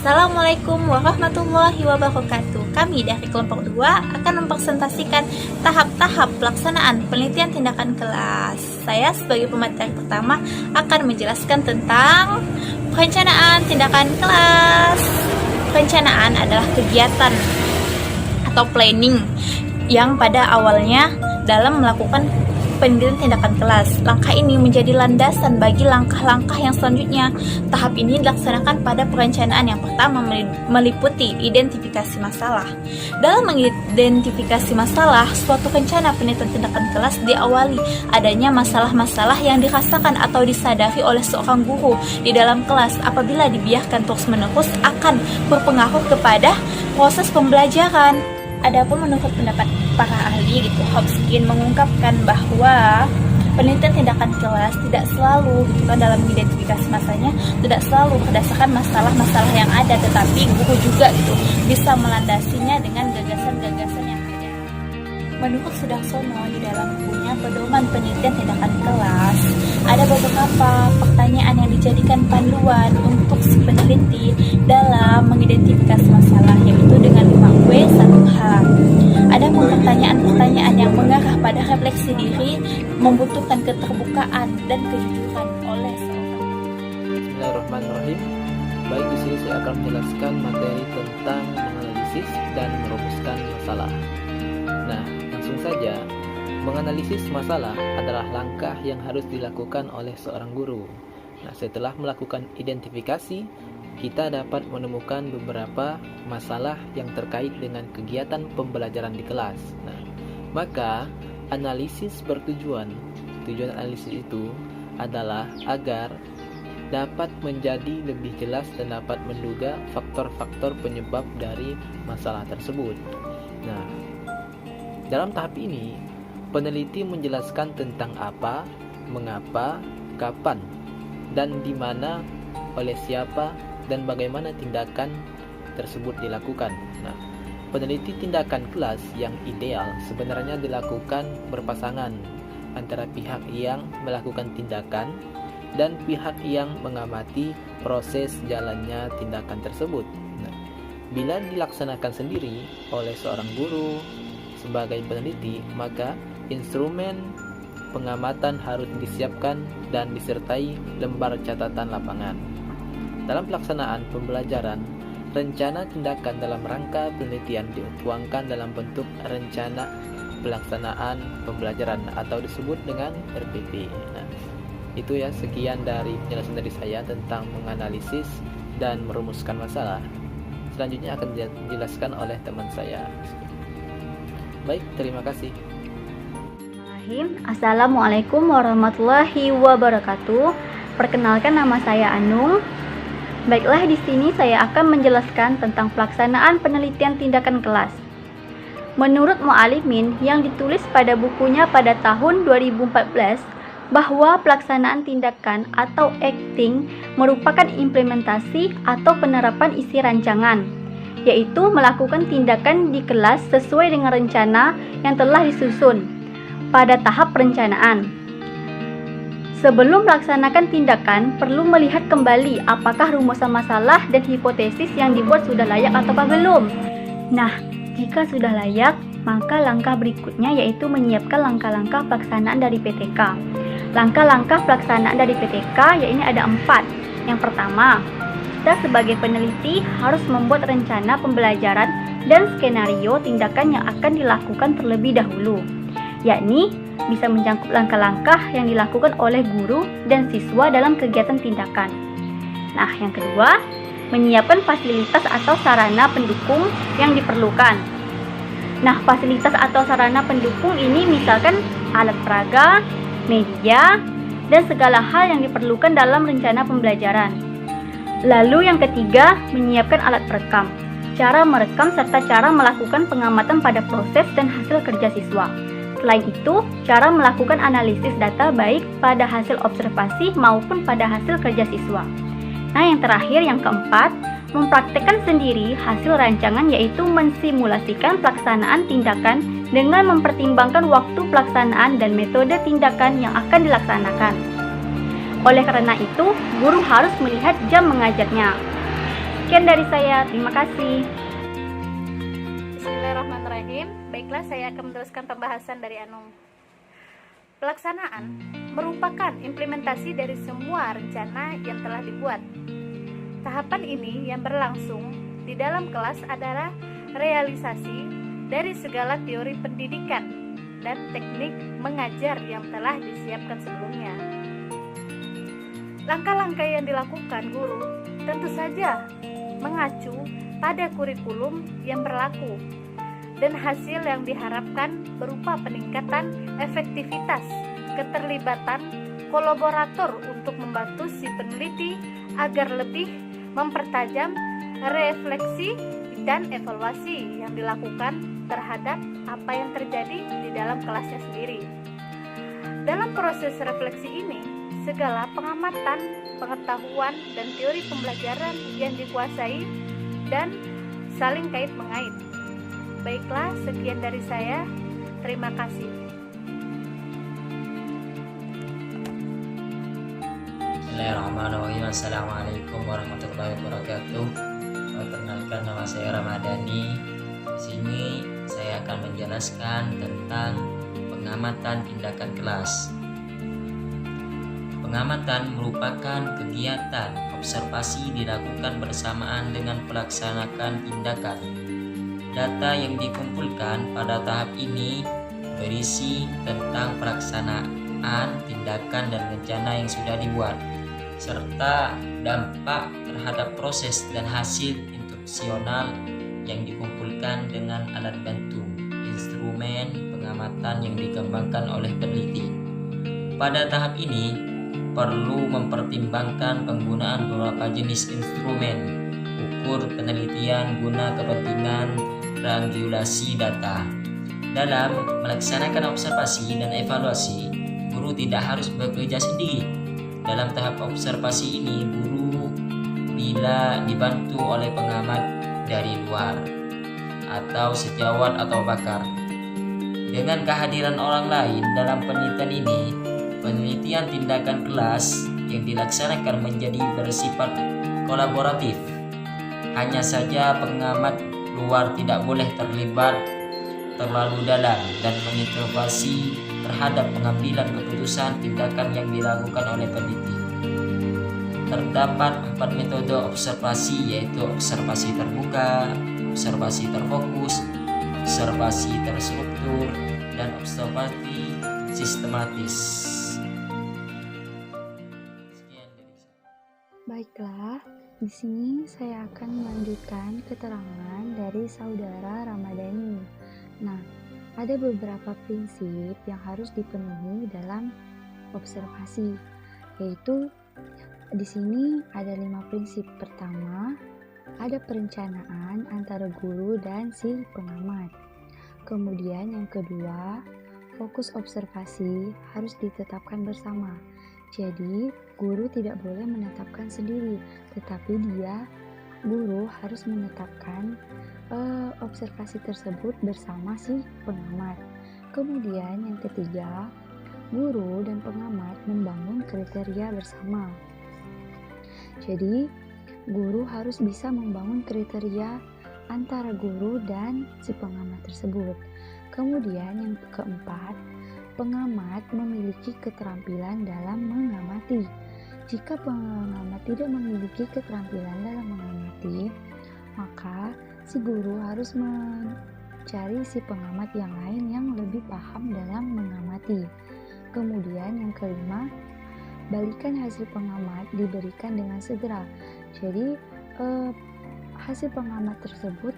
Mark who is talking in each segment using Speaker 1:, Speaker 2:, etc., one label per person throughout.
Speaker 1: Assalamualaikum warahmatullahi wabarakatuh. Kami dari kelompok 2 akan mempresentasikan tahap-tahap pelaksanaan penelitian tindakan kelas. Saya sebagai pemateri pertama akan menjelaskan tentang perencanaan tindakan kelas. Perencanaan adalah kegiatan atau planning yang pada awalnya dalam melakukan penelitian tindakan kelas. Langkah ini menjadi landasan bagi langkah-langkah yang selanjutnya. Tahap ini dilaksanakan pada perencanaan yang pertama meliputi identifikasi masalah. Dalam mengidentifikasi masalah, suatu rencana penelitian tindakan kelas diawali adanya masalah-masalah yang dirasakan atau disadari oleh seorang guru di dalam kelas. Apabila dibiarkan terus-menerus akan berpengaruh kepada proses pembelajaran. Adapun menurut pendapat para ahli Hopkins mengungkapkan bahwa penelitian tindakan kelas tidak selalu dalam identifikasi masalahnya tidak selalu berdasarkan masalah-masalah yang ada, tetapi guru juga bisa melandasinya dengan gagasan-gagasan yang ada. Menurut Sudarsono di dalam bukunya Pedoman Penelitian Tindakan Kelas, ada beberapa pertanyaan yang dijadikan panduan untuk si peneliti dalam mengidentifikasi masalah, yaitu dengan 5W 1H. Ada pun pertanyaan-pertanyaan yang mengarah pada refleksi diri, membutuhkan keterbukaan dan kejujuran oleh seorang.
Speaker 2: Bismillahirrahmanirrahim. Baik, di sini saya akan menjelaskan materi tentang menganalisis dan merumuskan masalah. Nah, langsung saja. Menganalisis masalah adalah langkah yang harus dilakukan oleh seorang guru. Nah, setelah melakukan identifikasi, kita dapat menemukan beberapa masalah yang terkait dengan kegiatan pembelajaran di kelas. Nah, maka analisis bertujuan. Tujuan analisis itu adalah agar dapat menjadi lebih jelas dan dapat menduga faktor-faktor penyebab dari masalah tersebut. Nah, dalam tahap ini, peneliti menjelaskan tentang apa, mengapa, kapan, dan di mana, oleh siapa, dan bagaimana tindakan tersebut dilakukan. Nah, peneliti tindakan kelas yang ideal sebenarnya dilakukan berpasangan antara pihak yang melakukan tindakan dan pihak yang mengamati proses jalannya tindakan tersebut. Nah, bila dilaksanakan sendiri oleh seorang guru sebagai peneliti, maka instrumen pengamatan harus disiapkan dan disertai lembar catatan lapangan. Dalam pelaksanaan pembelajaran, rencana tindakan dalam rangka penelitian dituangkan dalam bentuk rencana pelaksanaan pembelajaran atau disebut dengan RPP. Nah, itu ya, sekian dari penjelasan dari saya tentang menganalisis dan merumuskan masalah. Selanjutnya akan dijelaskan oleh teman saya. Baik, terima kasih.
Speaker 3: Assalamualaikum warahmatullahi wabarakatuh. Perkenalkan, nama saya Anung. Baiklah, di sini saya akan menjelaskan tentang pelaksanaan penelitian tindakan kelas. Menurut Mu'alimin yang ditulis pada bukunya pada tahun 2014, bahwa pelaksanaan tindakan atau acting merupakan implementasi atau penerapan isi rancangan, yaitu melakukan tindakan di kelas sesuai dengan rencana yang telah disusun pada tahap perencanaan. Sebelum melaksanakan tindakan, perlu melihat kembali apakah rumusan masalah dan hipotesis yang dibuat sudah layak atau belum. Nah, jika sudah layak, maka langkah berikutnya yaitu menyiapkan langkah-langkah pelaksanaan dari PTK. Langkah-langkah pelaksanaan dari PTK yaitu ada 4. Yang pertama, kita sebagai peneliti harus membuat rencana pembelajaran dan skenario tindakan yang akan dilakukan terlebih dahulu, yakni bisa mencakup langkah-langkah yang dilakukan oleh guru dan siswa dalam kegiatan tindakan. Nah, yang kedua, menyiapkan fasilitas atau sarana pendukung yang diperlukan. Nah, fasilitas atau sarana pendukung ini misalkan alat peraga, media, dan segala hal yang diperlukan dalam rencana pembelajaran. Lalu yang ketiga, menyiapkan alat perekam, cara merekam serta cara melakukan pengamatan pada proses dan hasil kerja siswa. Selain itu, cara melakukan analisis data baik pada hasil observasi maupun pada hasil kerja siswa. Nah, yang terakhir, yang keempat, mempraktekkan sendiri hasil rancangan yaitu mensimulasikan pelaksanaan tindakan dengan mempertimbangkan waktu pelaksanaan dan metode tindakan yang akan dilaksanakan. Oleh karena itu, guru harus melihat jam mengajarnya. Sekian dari saya, terima kasih.
Speaker 1: Bismillahirrahmanirrahim. Baiklah, saya akan meneruskan pembahasan dari Anung. Pelaksanaan merupakan implementasi dari semua rencana yang telah dibuat. Tahapan ini yang berlangsung di dalam kelas adalah realisasi dari segala teori pendidikan dan teknik mengajar yang telah disiapkan sebelumnya. Langkah-langkah yang dilakukan guru tentu saja mengacu pada kurikulum yang berlaku dan hasil yang diharapkan berupa peningkatan efektivitas, keterlibatan kolaborator untuk membantu si peneliti agar lebih mempertajam refleksi dan evaluasi yang dilakukan terhadap apa yang terjadi di dalam kelasnya sendiri. Dalam proses refleksi ini, segala pengamatan, pengetahuan, dan teori pembelajaran yang dikuasai dan saling kait mengait. Baiklah, sekian dari saya. Terima kasih.
Speaker 4: Bismillahirrahmanirrahim. Assalamualaikum warahmatullahi wabarakatuh. Perkenalkan, nama saya Ramadhani. Di sini saya akan menjelaskan tentang pengamatan tindakan kelas. Pengamatan merupakan kegiatan observasi dilakukan bersamaan dengan pelaksanaan tindakan. Data yang dikumpulkan pada tahap ini berisi tentang pelaksanaan tindakan dan rencana yang sudah dibuat, serta dampak terhadap proses dan hasil instruksional yang dikumpulkan dengan alat bantu, instrumen pengamatan yang dikembangkan oleh peneliti. Pada tahap ini, perlu mempertimbangkan penggunaan beberapa jenis instrumen ukur penelitian guna kepentingan triangulasi data. Dalam melaksanakan observasi dan evaluasi, guru tidak harus bekerja sendiri. Dalam tahap observasi ini, guru bila dibantu oleh pengamat dari luar atau sejawat atau pakar. Dengan kehadiran orang lain dalam penelitian ini, penelitian tindakan kelas yang dilaksanakan menjadi bersifat kolaboratif. Hanya saja pengamat luar tidak boleh terlibat terlalu dalam dan mengintervensi terhadap pengambilan keputusan tindakan yang dilakukan oleh peneliti. Terdapat 4 metode observasi, yaitu observasi terbuka, observasi terfokus, observasi terstruktur, dan observasi sistematis. Sekian dari saya.
Speaker 3: Baiklah, di sini saya akan melanjutkan keterangan dari saudara Ramadhani. Nah, ada beberapa prinsip yang harus dipenuhi dalam observasi, yaitu di sini ada 5 prinsip. Pertama, ada perencanaan antara guru dan si pengamat. Kemudian yang kedua, fokus observasi harus ditetapkan bersama. Jadi, guru tidak boleh menetapkan sendiri, tetapi guru harus menetapkan observasi tersebut bersama si pengamat. Kemudian yang ketiga, guru dan pengamat membangun kriteria bersama. Jadi, guru harus bisa membangun kriteria antara guru dan si pengamat tersebut. Kemudian yang keempat, pengamat memiliki keterampilan dalam mengamati. Jika pengamat tidak memiliki keterampilan dalam mengamati, maka si guru harus mencari si pengamat yang lain yang lebih paham dalam mengamati. Kemudian yang kelima, balikan hasil pengamat diberikan dengan segera. Jadi hasil pengamat tersebut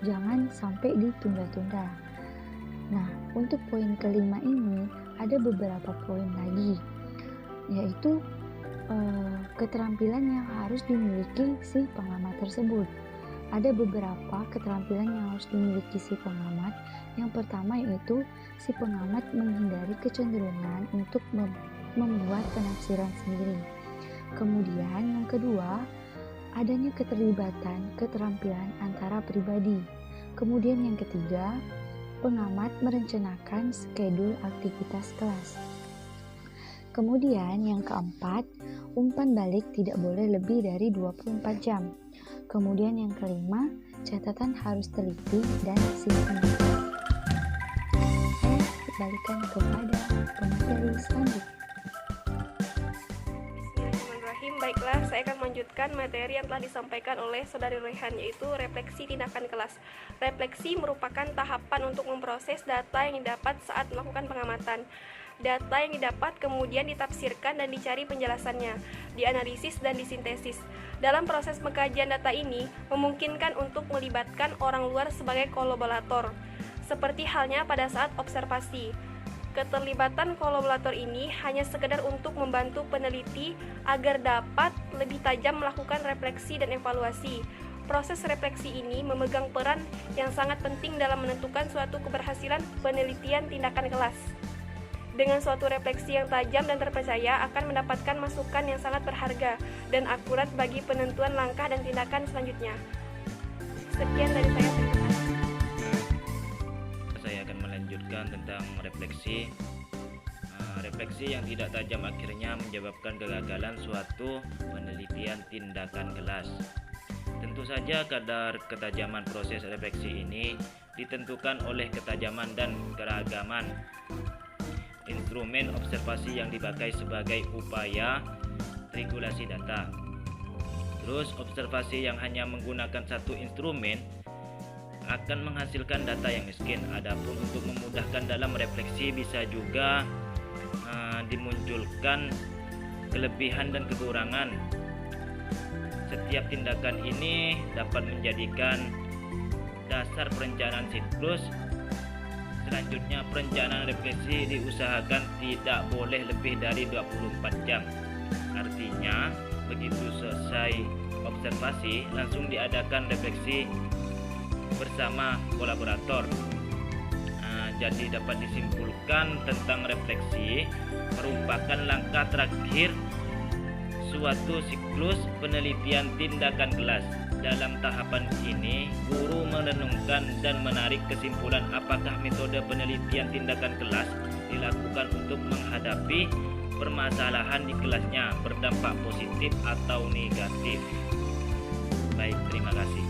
Speaker 3: jangan sampai ditunda-tunda. Nah, untuk poin kelima ini ada beberapa poin lagi, yaitu keterampilan yang harus dimiliki si pengamat tersebut. Ada beberapa keterampilan yang harus dimiliki si pengamat. Yang pertama yaitu si pengamat menghindari kecenderungan untuk membuat penafsiran sendiri. Kemudian yang kedua, adanya keterlibatan keterampilan antara pribadi. Kemudian yang ketiga, pengamat merencanakan schedule aktivitas kelas.
Speaker 5: Kemudian yang keempat, umpan balik tidak boleh lebih dari 24 jam. Kemudian yang kelima, catatan harus teliti dan sistematis. Saya kembalikan kepada pemateri selanjutnya.
Speaker 6: Bismillahirrahmanirrahim. Baiklah, saya akan melanjutkan materi yang telah disampaikan oleh Saudari Rehan, yaitu refleksi tindakan kelas. Refleksi merupakan tahapan untuk memproses data yang didapat saat melakukan pengamatan. Data yang didapat kemudian ditafsirkan dan dicari penjelasannya, dianalisis dan disintesis. Dalam proses pengkajian data ini, memungkinkan untuk melibatkan orang luar sebagai kolaborator, seperti halnya pada saat observasi. Keterlibatan kolaborator ini hanya sekedar untuk membantu peneliti agar dapat lebih tajam melakukan refleksi dan evaluasi. Proses refleksi ini memegang peran yang sangat penting dalam menentukan suatu keberhasilan penelitian tindakan kelas. Dengan suatu refleksi yang tajam dan terpercaya akan mendapatkan masukan yang sangat berharga dan akurat bagi penentuan langkah dan tindakan selanjutnya. Sekian dari saya, terima kasih.
Speaker 7: Saya akan melanjutkan tentang refleksi. Refleksi yang tidak tajam akhirnya menyebabkan kegagalan suatu penelitian tindakan kelas. Tentu saja kadar ketajaman proses refleksi ini ditentukan oleh ketajaman dan keragaman instrumen observasi yang dipakai sebagai upaya triangulasi data. Terus, observasi yang hanya menggunakan satu instrumen akan menghasilkan data yang miskin. Adapun untuk memudahkan dalam refleksi bisa juga dimunculkan kelebihan dan kekurangan. Setiap tindakan ini dapat menjadikan dasar perencanaan siklus. Selanjutnya, perencanaan refleksi diusahakan tidak boleh lebih dari 24 jam. Artinya, begitu selesai observasi, langsung diadakan refleksi bersama kolaborator. Jadi dapat disimpulkan tentang refleksi merupakan langkah terakhir suatu siklus penelitian tindakan kelas. Dalam tahapan ini, guru merenungkan dan menarik kesimpulan apakah metode penelitian tindakan kelas dilakukan untuk menghadapi permasalahan di kelasnya berdampak positif atau negatif. Baik, terima kasih.